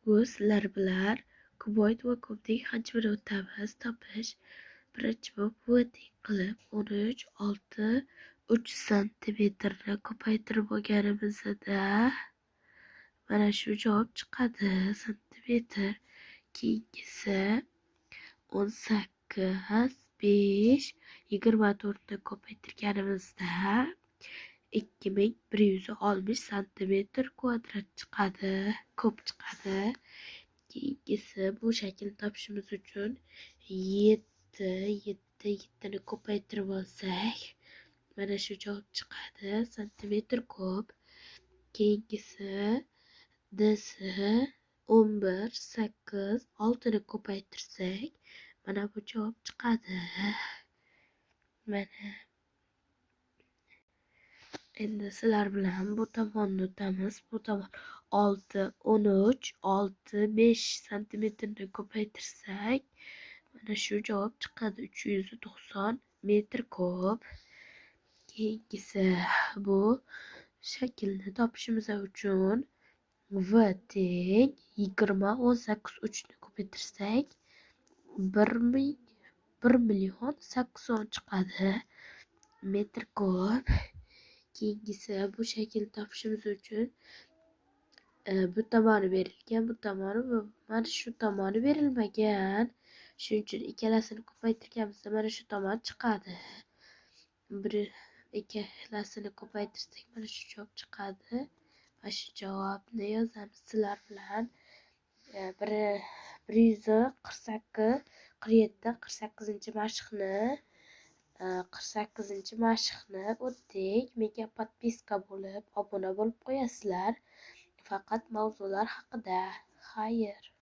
Sizlar bilan kuboid va kubning hajmini o'tamiz. Topish. Birinchi bo'lib bu teng qilib 13,6 santimetrni ko'paytirib olganimizda mana shu javob chiqadi santimetr. Keyingisi 18, 5, 24 ni ko'paytirganimizda 2160 santimetr kvadrat chiqadi, kub chiqadi. Keyingisi bu shaklni topishimiz uchun 7 ni ko'paytirib olsak mana shu javob chiqadi santimetr kub. Keyingisi dsi 11, 8, 6 ni ko'paytirsak mana bu javob chiqadi. Mana endi sizlar bilan bu tomonni o'tamiz. Bu tomon 6, 13, 6, 5 santimetrni ko'paytirsak mana shu javob chiqadi 390 metr kub. Keyingisi bu shaklni topishimiz uchun v teng 20, 18, 3 ni ko'paytirsak 1,800,000 chiqadi metr kub. Keyingisi bu shaklni topishimiz uchun bu tomoni berilgan, bu tomoni va mana shu tomoni berilmagan. Shuning uchun ikkalasini ko'paytirganimizda mana shu tomon chiqadi. Ikkalasini ko'paytirsak mana shu javob chiqadi. Mana shu javobni yozamiz sizlar bilan. 48 mashqni o'tdik. Menga podpiska bo'lib, obuna bo'lib qo'yasizlar. Faqat mavzular haqida. Xayr.